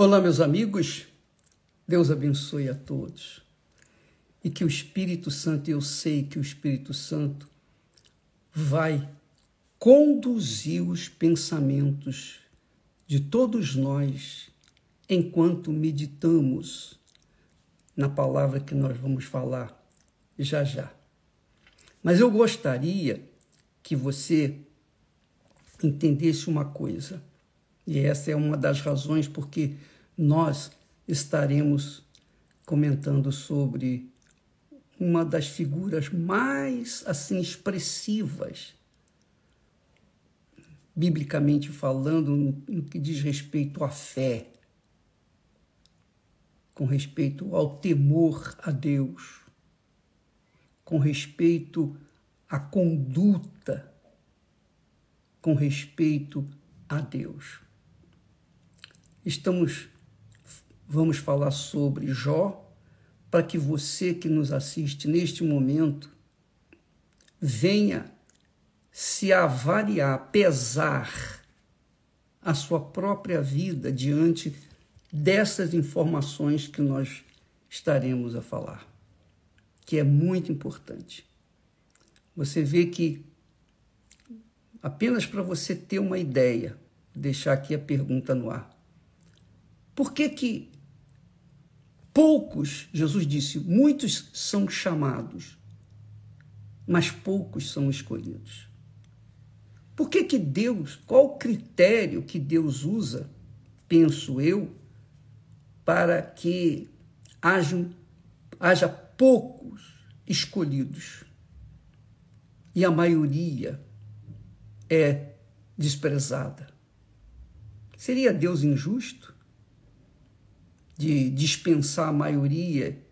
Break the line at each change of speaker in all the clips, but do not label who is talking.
Olá, meus amigos, Deus abençoe a todos e que o Espírito Santo, eu sei que o Espírito Santo vai conduzir os pensamentos de todos nós enquanto meditamos na palavra que nós vamos falar já já. Mas eu gostaria que você entendesse uma coisa, e essa é uma das razões porque nós estaremos comentando sobre uma das figuras mais assim expressivas, biblicamente falando, no que diz respeito à fé, com respeito ao temor a Deus, com respeito à conduta, com respeito a Deus. Vamos falar sobre Jó, para que você que nos assiste neste momento venha se avaliar, pesar a sua própria vida diante dessas informações que nós estaremos a falar, que é muito importante. Você vê que, apenas para você ter uma ideia, deixar aqui a pergunta no ar. Por que poucos, Jesus disse, muitos são chamados, mas poucos são escolhidos? Por que Deus, qual o critério que Deus usa, penso eu, para que haja poucos escolhidos e a maioria é desprezada? Seria Deus injusto de dispensar a maioria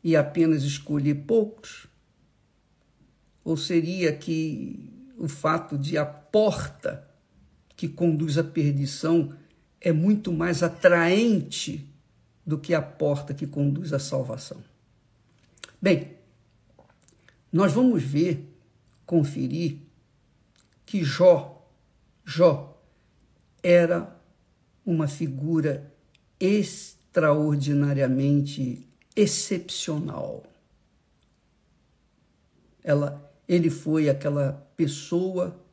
e apenas escolher poucos? Ou seria que o fato de a porta que conduz à perdição é muito mais atraente do que a porta que conduz à salvação? Bem, nós vamos conferir que Jó era uma figura extraordinariamente excepcional. Ele foi aquela pessoa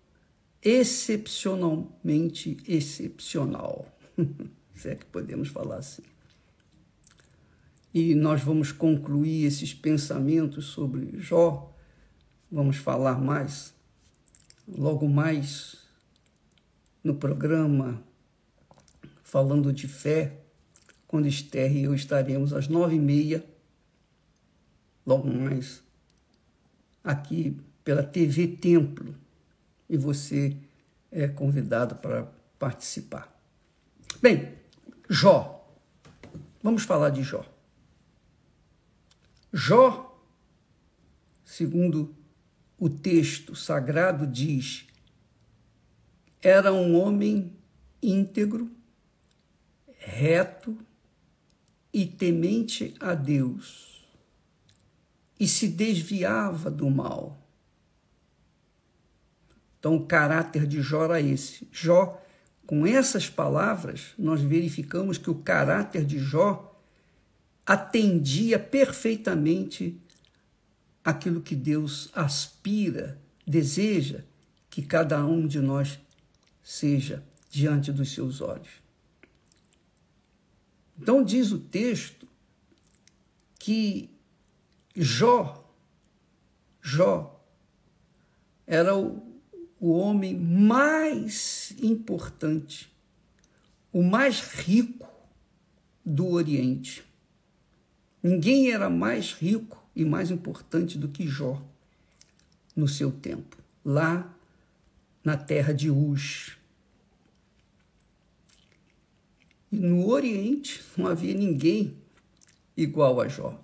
excepcionalmente excepcional, se é que podemos falar assim. E nós vamos concluir esses pensamentos sobre Jó, vamos falar mais, logo mais no programa Falando de Fé, quando Esther e eu estaremos às 9h30, logo mais, aqui pela TV Templo, e você é convidado para participar. Bem, Jó, vamos falar de Jó. Jó, segundo o texto sagrado diz, era um homem íntegro, reto e temente a Deus, e se desviava do mal. Então, o caráter de Jó era esse. Jó, com essas palavras, nós verificamos que o caráter de Jó atendia perfeitamente aquilo que Deus aspira, deseja que cada um de nós seja diante dos seus olhos. Então, diz o texto que Jó era o homem mais importante, o mais rico do Oriente. Ninguém era mais rico e mais importante do que Jó no seu tempo, lá na terra de Uz. E no Oriente não havia ninguém igual a Jó.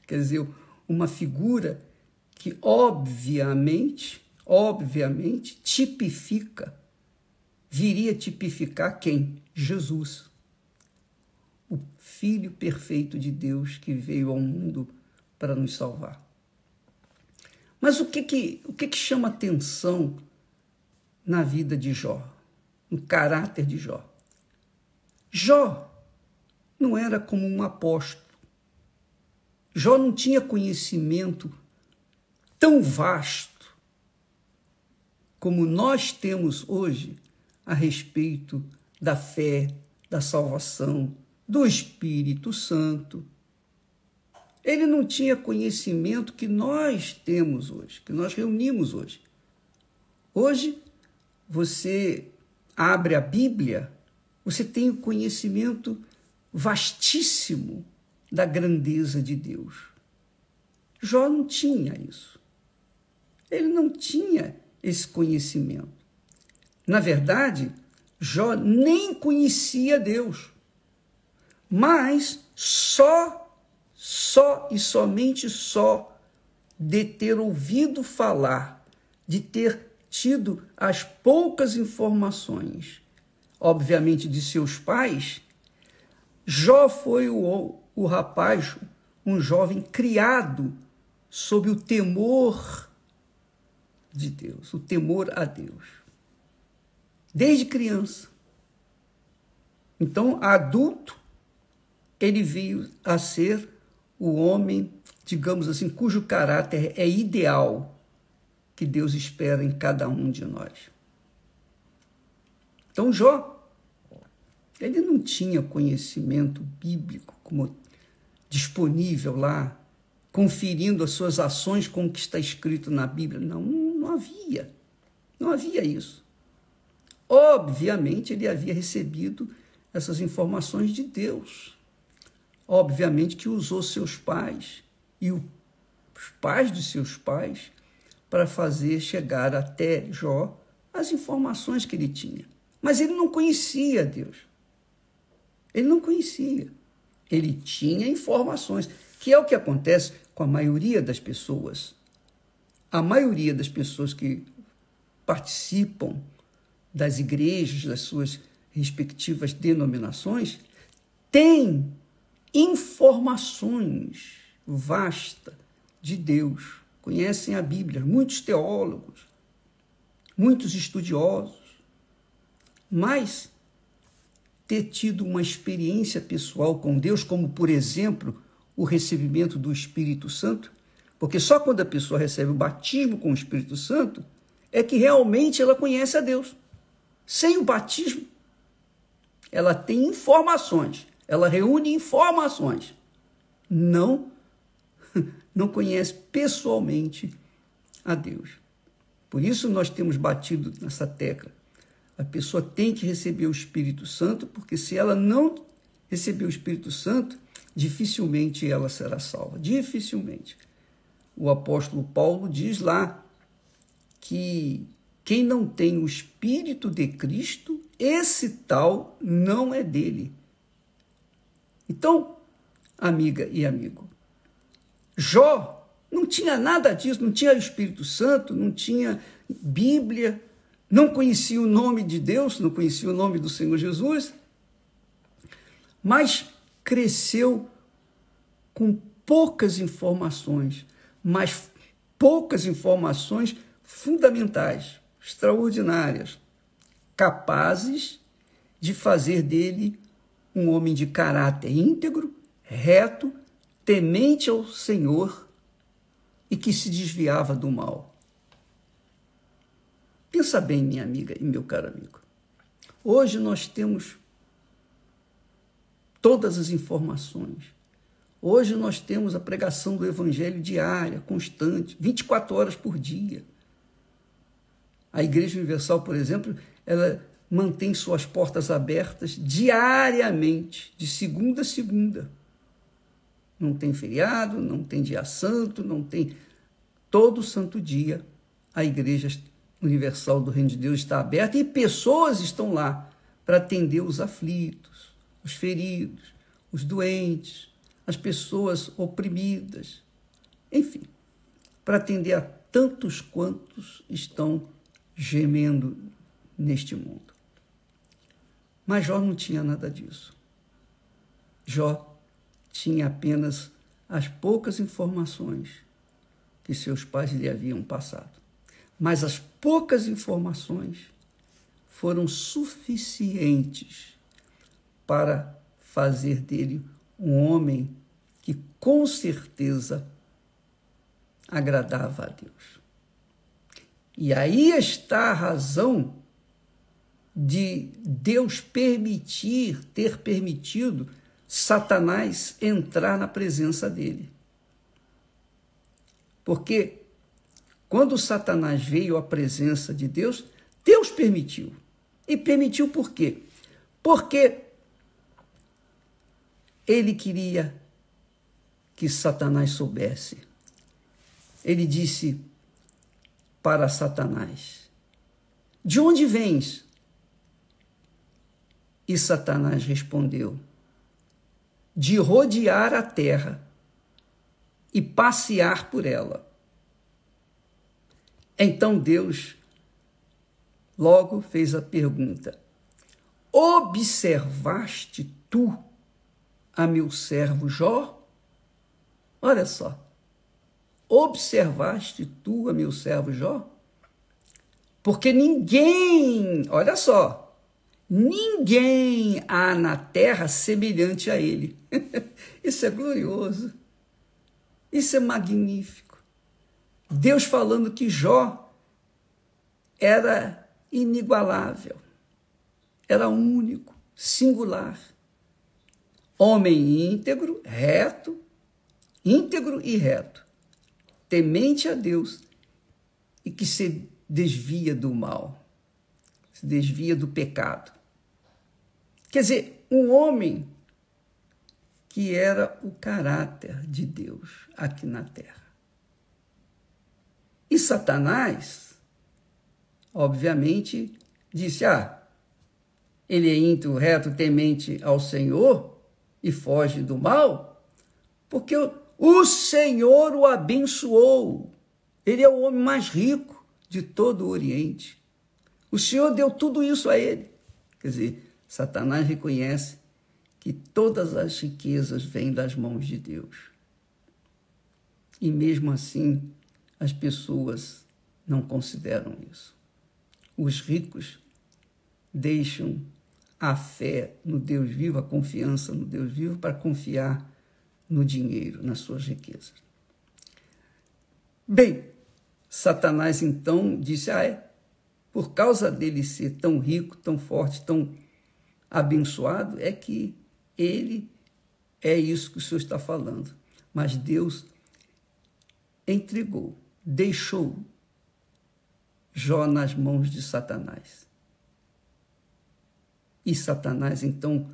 Quer dizer, uma figura que obviamente viria tipificar quem? Jesus, o Filho perfeito de Deus que veio ao mundo para nos salvar. Mas o que chama atenção na vida de Jó, no caráter de Jó? Jó não era como um apóstolo. Jó não tinha conhecimento tão vasto como nós temos hoje a respeito da fé, da salvação, do Espírito Santo. Ele não tinha conhecimento que nós temos hoje, que nós reunimos hoje. Hoje, você abre a Bíblia, você tem o conhecimento vastíssimo da grandeza de Deus. Jó não tinha isso. Ele não tinha esse conhecimento. Na verdade, Jó nem conhecia Deus, mas só e somente de ter ouvido falar, de ter tido as poucas informações, obviamente de seus pais, Jó foi o rapaz, um jovem criado sob o temor de Deus, o temor a Deus, desde criança. Então, adulto, ele veio a ser o homem, digamos assim, cujo caráter é ideal que Deus espera em cada um de nós. Então, Jó, ele não tinha conhecimento bíblico como disponível lá, conferindo as suas ações com o que está escrito na Bíblia. Não havia isso. Obviamente, ele havia recebido essas informações de Deus. Obviamente que usou seus pais e os pais de seus pais para fazer chegar até Jó as informações que ele tinha. Mas ele não conhecia Deus. Ele não conhecia. Ele tinha informações, que é o que acontece com a maioria das pessoas. A maioria das pessoas que participam das igrejas, das suas respectivas denominações, tem informações vastas de Deus. Conhecem a Bíblia, muitos teólogos, muitos estudiosos, mas ter tido uma experiência pessoal com Deus, como, por exemplo, o recebimento do Espírito Santo, porque só quando a pessoa recebe o batismo com o Espírito Santo é que realmente ela conhece a Deus. Sem o batismo, ela tem informações, ela reúne informações, não conhece pessoalmente a Deus. Por isso nós temos batido nessa tecla. A pessoa tem que receber o Espírito Santo, porque se ela não receber o Espírito Santo, dificilmente ela será salva. Dificilmente. O apóstolo Paulo diz lá que quem não tem o Espírito de Cristo, esse tal não é dele. Então, amiga e amigo, Jó não tinha nada disso, não tinha o Espírito Santo, não tinha Bíblia, não conhecia o nome de Deus, não conhecia o nome do Senhor Jesus, mas cresceu com poucas informações, mas poucas informações fundamentais, extraordinárias, capazes de fazer dele um homem de caráter íntegro, reto, temente ao Senhor e que se desviava do mal. Pensa bem, minha amiga e meu caro amigo. Hoje nós temos todas as informações. Hoje nós temos a pregação do Evangelho diária, constante, 24 horas por dia. A Igreja Universal, por exemplo, ela mantém suas portas abertas diariamente, de segunda a segunda. Não tem feriado, não tem dia santo, não tem... Todo santo dia a Igreja Universal do Reino de Deus está aberta e pessoas estão lá para atender os aflitos, os feridos, os doentes, as pessoas oprimidas, enfim, para atender a tantos quantos estão gemendo neste mundo. Mas Jó não tinha nada disso. Jó tinha apenas as poucas informações que seus pais lhe haviam passado. Mas as poucas informações foram suficientes para fazer dele um homem que com certeza agradava a Deus. E aí está a razão de Deus ter permitido Satanás entrar na presença dele. Porque quando Satanás veio à presença de Deus, Deus permitiu. E permitiu por quê? Porque ele queria que Satanás soubesse. Ele disse para Satanás: de onde vens? E Satanás respondeu: de rodear a terra e passear por ela. Então Deus logo fez a pergunta: observaste tu a meu servo Jó? Olha só. Observaste tu a meu servo Jó? Porque ninguém, olha só, ninguém há na terra semelhante a ele. Isso é glorioso. Isso é magnífico. Deus falando que Jó era inigualável, era único, singular. Homem íntegro e reto, temente a Deus e que se desvia do mal, se desvia do pecado. Quer dizer, um homem que era o caráter de Deus aqui na terra. E Satanás, obviamente, disse: ele é íntegro, reto, temente ao Senhor e foge do mal, porque o Senhor o abençoou. Ele é o homem mais rico de todo o Oriente. O Senhor deu tudo isso a ele. Quer dizer, Satanás reconhece que todas as riquezas vêm das mãos de Deus. E mesmo assim, as pessoas não consideram isso. Os ricos deixam a fé no Deus vivo, a confiança no Deus vivo, para confiar no dinheiro, nas suas riquezas. Bem, Satanás então disse: por causa dele ser tão rico, tão forte, tão abençoado, é que ele é isso que o Senhor está falando. Mas Deus entregou, deixou Jó nas mãos de Satanás. E Satanás, então,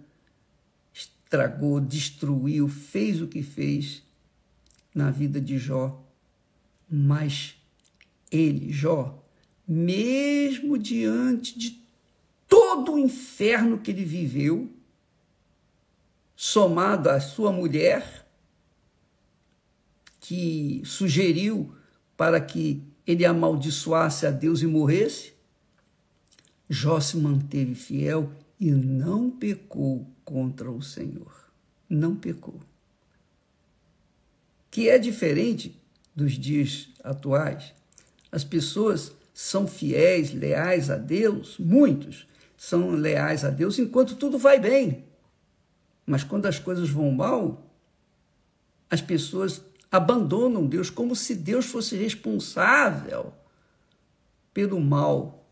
estragou, destruiu, fez o que fez na vida de Jó. Mas ele, Jó, mesmo diante de todo o inferno que ele viveu, somado à sua mulher, que sugeriu para que ele amaldiçoasse a Deus e morresse, Jó se manteve fiel e não pecou contra o Senhor. Não pecou. Que é diferente dos dias atuais. As pessoas são fiéis, leais a Deus, muitos são leais a Deus enquanto tudo vai bem. Mas quando as coisas vão mal, as pessoas abandonam Deus como se Deus fosse responsável pelo mal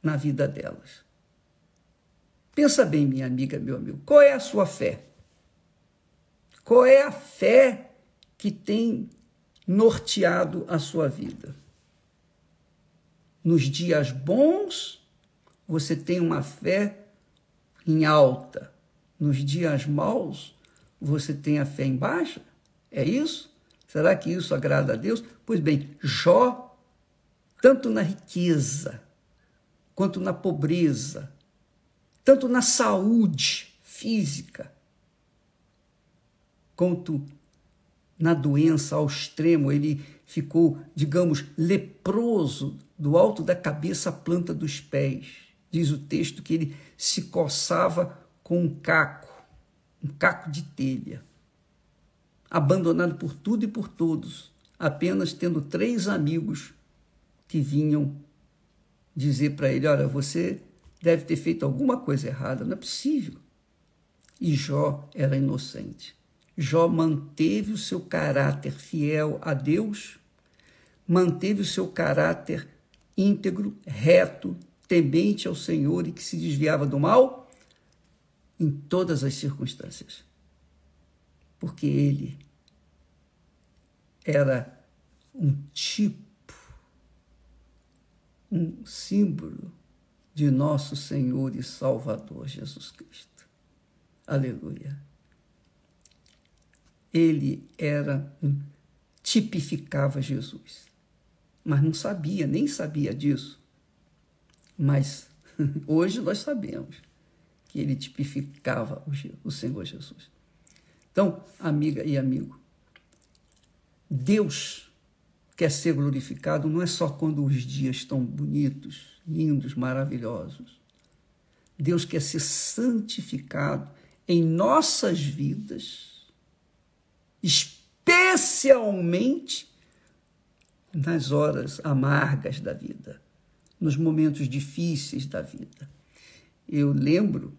na vida delas. Pensa bem, minha amiga, meu amigo, qual é a sua fé? Qual é a fé que tem norteado a sua vida? Nos dias bons, você tem uma fé em alta. Nos dias maus, você tem a fé em baixa? É isso? Será que isso agrada a Deus? Pois bem, Jó, tanto na riqueza, quanto na pobreza, tanto na saúde física, quanto na doença ao extremo, ele ficou, digamos, leproso do alto da cabeça à planta dos pés. Diz o texto que ele se coçava com um caco de telha, abandonado por tudo e por todos, apenas tendo 3 amigos que vinham dizer para ele: olha, você deve ter feito alguma coisa errada, não é possível. e Jó era inocente. Jó manteve o seu caráter fiel a Deus, manteve o seu caráter íntegro, reto, temente ao Senhor e que se desviava do mal em todas as circunstâncias. Porque ele era um tipo, um símbolo de nosso Senhor e Salvador Jesus Cristo. Aleluia. Ele tipificava Jesus, mas não sabia, nem sabia disso. Mas hoje nós sabemos que ele tipificava o Senhor Jesus. Então, amiga e amigo, Deus quer ser glorificado não é só quando os dias estão bonitos, lindos, maravilhosos. Deus quer ser santificado em nossas vidas, especialmente nas horas amargas da vida, nos momentos difíceis da vida. Eu lembro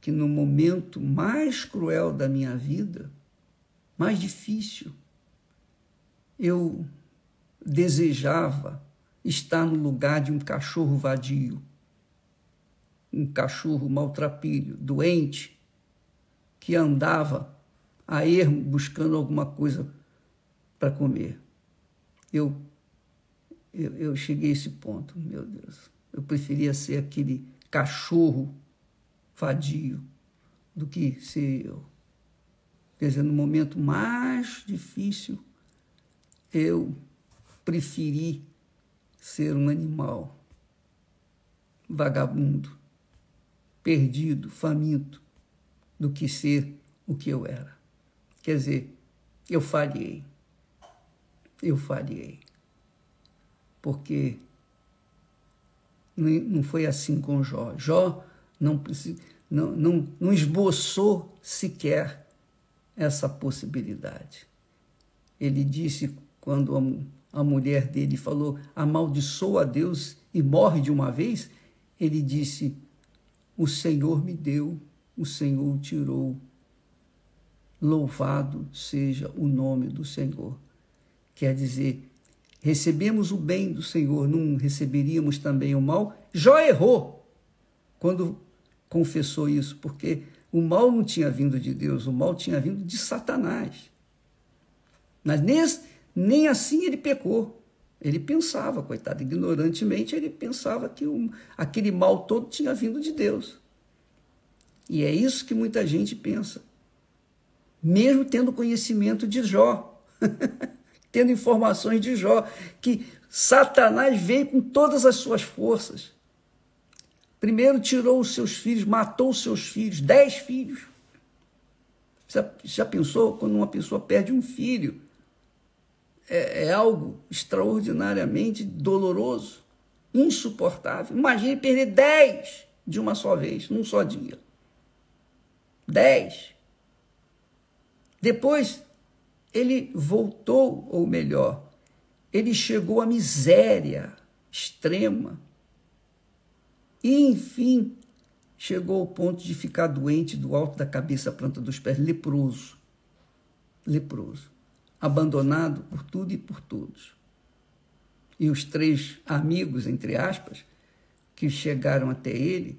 que no momento mais cruel da minha vida, mais difícil, eu desejava estar no lugar de um cachorro vadio, um cachorro maltrapilho, doente, que andava a ermo buscando alguma coisa para comer. Eu cheguei a esse ponto, meu Deus. Eu preferia ser aquele cachorro vadio do que ser eu. Quer dizer, no momento mais difícil, eu preferi ser um animal vagabundo, perdido, faminto, do que ser o que eu era. Quer dizer, eu falhei. Eu falhei. Porque não foi assim com Jó. Jó não esboçou sequer essa possibilidade. Ele disse, quando a mulher dele falou, amaldiçoa a Deus e morre de uma vez, ele disse, o Senhor me deu, o Senhor tirou. Louvado seja o nome do Senhor. Quer dizer, recebemos o bem do Senhor, não receberíamos também o mal? Jó errou quando confessou isso, porque o mal não tinha vindo de Deus, o mal tinha vindo de Satanás. Mas nem assim ele pecou. Ele pensava, coitado, ignorantemente, ele pensava que aquele mal todo tinha vindo de Deus. E é isso que muita gente pensa. Mesmo tendo conhecimento de Jó, tendo informações de Jó, que Satanás veio com todas as suas forças. Primeiro tirou os seus filhos, matou os seus filhos, 10 filhos. Já pensou quando uma pessoa perde um filho? É algo extraordinariamente doloroso, insuportável. Imagine perder 10 de uma só vez, num só dia. 10. Depois, ele voltou, ou melhor, ele chegou à miséria extrema. E, enfim, chegou ao ponto de ficar doente do alto da cabeça à planta dos pés, leproso. Leproso. Abandonado por tudo e por todos. E os 3 amigos, entre aspas, que chegaram até ele,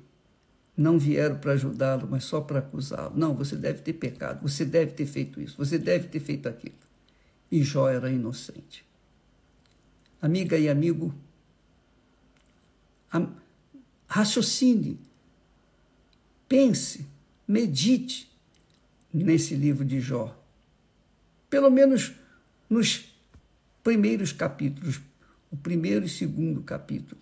não vieram para ajudá-lo, mas só para acusá-lo. Não, você deve ter pecado, você deve ter feito isso, você deve ter feito aquilo. E Jó era inocente. Amiga e amigo, raciocine, pense, medite nesse livro de Jó. Pelo menos nos primeiros capítulos, o primeiro e segundo capítulo.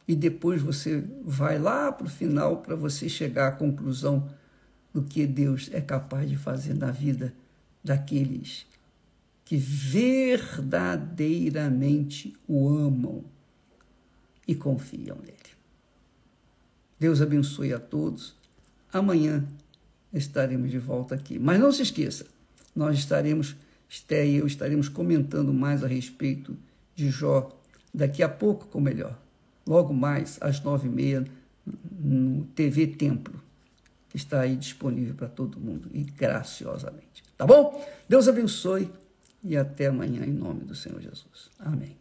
E depois você vai lá para o final para você chegar à conclusão do que Deus é capaz de fazer na vida daqueles que verdadeiramente o amam e confiam nele. Deus abençoe a todos. Amanhã estaremos de volta aqui. Mas não se esqueça, nós Esté e eu estaremos comentando mais a respeito de Jó daqui a pouco, ou melhor, logo mais às 9h30 no TV Templo. que está aí disponível para todo mundo e graciosamente. Tá bom? Deus abençoe e até amanhã em nome do Senhor Jesus. Amém.